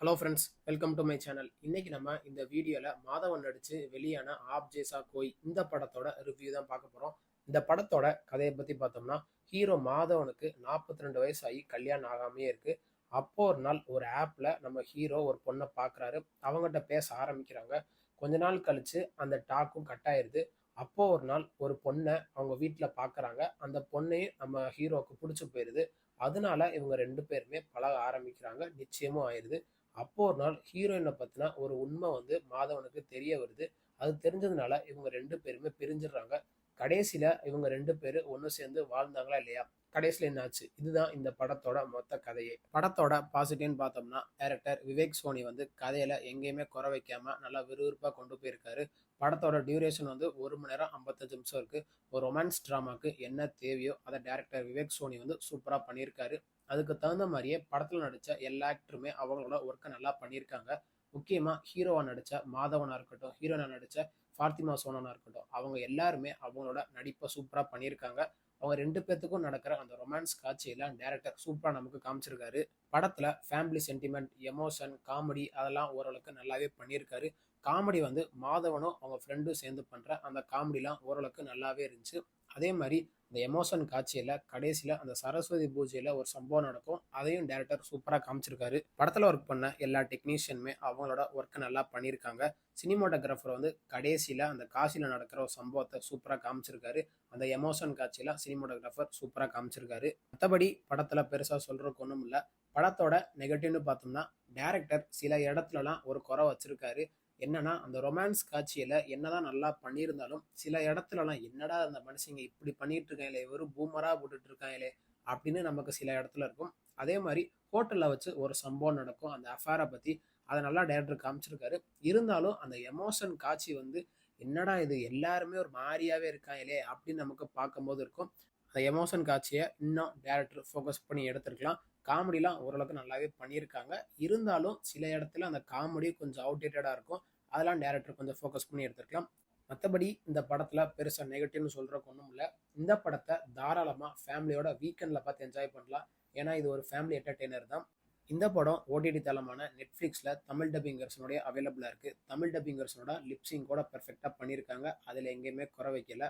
Hello friends, welcome to my channel. இன்னைக்கு நம்ம இந்த வீடியோவில் மாதவன் நடித்து வெளியான ஆப் ஜேசா கோய் இந்த படத்தோட ரிவ்யூ தான் பார்க்க போகிறோம். இந்த படத்தோட கதையை பற்றி பார்த்தோம்னா, ஹீரோ மாதவனுக்கு 42 வயசு ஆகி கல்யாணம் ஆகாமையே இருக்கு. அப்போ ஒரு நாள் ஒரு ஆப்பில் நம்ம ஹீரோ ஒரு பொண்ணை பார்க்குறாரு. அவங்ககிட்ட பேச ஆரம்பிக்கிறாங்க. கொஞ்ச நாள் கழிச்சு அந்த டாக்கும் கட் ஆயிருது. அப்போ ஒரு நாள் ஒரு பொண்ணை அவங்க வீட்டில் பார்க்குறாங்க. அந்த பொண்ணையும் நம்ம ஹீரோவுக்கு பிடிச்சி போயிடுது. அதனால இவங்க ரெண்டு பேருமே பழக ஆரம்பிக்கிறாங்க. நிச்சயமும் ஆயிடுது. அப்போ ஒரு நாள் ஹீரோயினை பத்தின ஒரு உண்மை வந்து மாதவனுக்கு தெரிய வருது. அது தெரிஞ்சதுனால இவங்க ரெண்டு பேருமே பிரிஞ்சிடுறாங்க. கடைசியில இவங்க ரெண்டு பேரும் ஒன்று சேர்ந்து வாழ்ந்தாங்களா இல்லையா? கடைசியில என்னாச்சு? இதுதான் இந்த படத்தோட மொத்த கதையே. படத்தோட பாசிட்டிவ்னு பார்த்தோம்னா, டைரக்டர் விவேக் சோனி வந்து கதையில எங்கேயுமே குறை வைக்காம நல்லா விறுவிறுப்பா கொண்டு போயிருக்காரு. படத்தோட டியூரேஷன் வந்து 1 மணி நேரம் 55 நிமிஷம் இருக்கு. ஒரு ரொமான்ஸ் டிராமாக்கு என்ன தேவையோ அதை டைரக்டர் விவேக் சோனி வந்து சூப்பரா பண்ணியிருக்காரு. அதுக்கு தகுந்த மாதிரியே படத்துல நடிச்ச எல்லா ஆக்டருமே அவங்களோட ஒர்க்கை நல்லா பண்ணியிருக்காங்க. முக்கியமா ஹீரோவா நடிச்ச மாதவனா இருக்கட்டும், ஹீரோயினா நடிச்ச ஃபாத்திமா சோனனா இருக்கட்டும், அவங்க எல்லாருமே அவங்களோட நடிப்பை சூப்பரா பண்ணியிருக்காங்க. அவங்க ரெண்டு பேத்துக்கும் நடக்கிற அந்த ரொமான்ஸ் காட்சியெல்லாம் டைரக்டர் சூப்பரா நமக்கு காமிச்சிருக்காரு. படத்துல ஃபேமிலி சென்டிமெண்ட், எமோஷன், காமெடி அதெல்லாம் ஓரளவுக்கு நல்லாவே பண்ணியிருக்காரு. காமெடி வந்து மாதவனும் அவங்க ஃப்ரெண்டும் சேர்ந்து பண்ற அந்த காமெடிலாம் ஓரளவுக்கு நல்லாவே இருந்துச்சு. அதே மாதிரி இந்த எமோஷன் காட்சியில கடைசியில அந்த சரஸ்வதி பூஜையில ஒரு சம்பவம் நடக்கும். அதையும் டைரக்டர் சூப்பரா காமிச்சிருக்காரு. படத்துல ஒர்க் பண்ண எல்லா டெக்னீஷியனுமே அவங்களோட ஒர்க்கை நல்லா பண்ணியிருக்காங்க. சினிமாட்டோகிராஃபர் வந்து கடைசியில அந்த காசில நடக்கிற ஒரு சம்பவத்தை சூப்பரா காமிச்சிருக்காரு. அந்த எமோஷன் காட்சியில சினிமாட்டோகிராஃபர் சூப்பரா காமிச்சிருக்காரு. மற்றபடி படத்துல பெருசா சொல்றதுக்கு ஒன்றும் இல்லை. படத்தோட நெகட்டிவ்னு பார்த்தோம்னா, டைரக்டர் சில இடத்துலலாம் ஒரு குறை வச்சிருக்காரு. என்னன்னா, அந்த ரொமான்ஸ் காட்சியில என்னதான் நல்லா பண்ணியிருந்தாலும் சில இடத்துலலாம் என்னடா அந்த மனுஷங்க இப்படி பண்ணிட்டு இருக்காங்களே, வெறும் பூமரா போட்டுட்டு இருக்காங்களே அப்படின்னு நமக்கு சில இடத்துல இருக்கும். அதே மாதிரி ஹோட்டல்ல வச்சு ஒரு சம்பவம் நடக்கும். அந்த அஃபேரை பத்தி அதை நல்லா டைரக்டர் காமிச்சிருக்காரு. இருந்தாலும் அந்த எமோஷன் காட்சி வந்து என்னடா இது எல்லாருமே ஒரு மாதிரியாவே இருக்காங்களே அப்படின்னு நமக்கு பார்க்கும்போது இருக்கும். அந்த எமோஷன் காட்சியை இன்னும் டைரக்டர் ஃபோக்கஸ் பண்ணி எடுத்திருக்கலாம். காமெடிலாம் ஓரளவுக்கு நல்லாவே பண்ணியிருக்காங்க. இருந்தாலும் சில இடத்துல அந்த காமெடி கொஞ்சம் அவுடேட்டடாக இருக்கும். அதெல்லாம் டைரக்டர் கொஞ்சம் ஃபோக்கஸ் பண்ணி எடுத்திருக்கலாம். மற்றபடி இந்த படத்தில் பெருசாக நெகட்டிவ்னு சொல்கிறக்கு ஒன்றும் இல்லை. இந்த படத்தை தாராளமாக ஃபேமிலியோட வீக்கெண்டில் பார்த்து என்ஜாய் பண்ணலாம். ஏன்னா இது ஒரு ஃபேமிலி என்டர்டெய்னர் தான். இந்த படம் ஓடிடி தளமான நெட்ஃப்ளிக்ஸில் தமிழ் டப்பிங் வெர்ஷனோட அவைலபிளாக இருக்குது. தமிழ் டப்பிங் வெர்ஷனோட லிப்சிங் கூட பெர்ஃபெக்டாக பண்ணியிருக்காங்க. அதில் எங்கேயுமே குறை வைக்கல.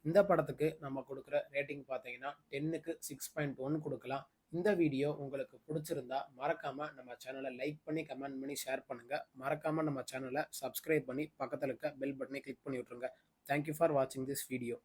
இந்த படத்துக்கு நம்ம கொடுக்குற ரேட்டிங் பார்த்தீங்கன்னா 10க்கு 6.1 கொடுக்கலாம். இந்த வீடியோ உங்களுக்கு பிடிச்சிருந்தா மறக்காம நம்ம சேனலை லைக் பண்ணி கமெண்ட் பண்ணி ஷேர் பண்ணுங்க. மறக்காம நம்ம சேனலை சப்ஸ்கிரைப் பண்ணி பக்கத்தில் இருக்க பெல் பட்டனை கிளிக் பண்ணி விட்டுருங்க. தேங்க்யூ ஃபார் வாட்சிங் திஸ் வீடியோ.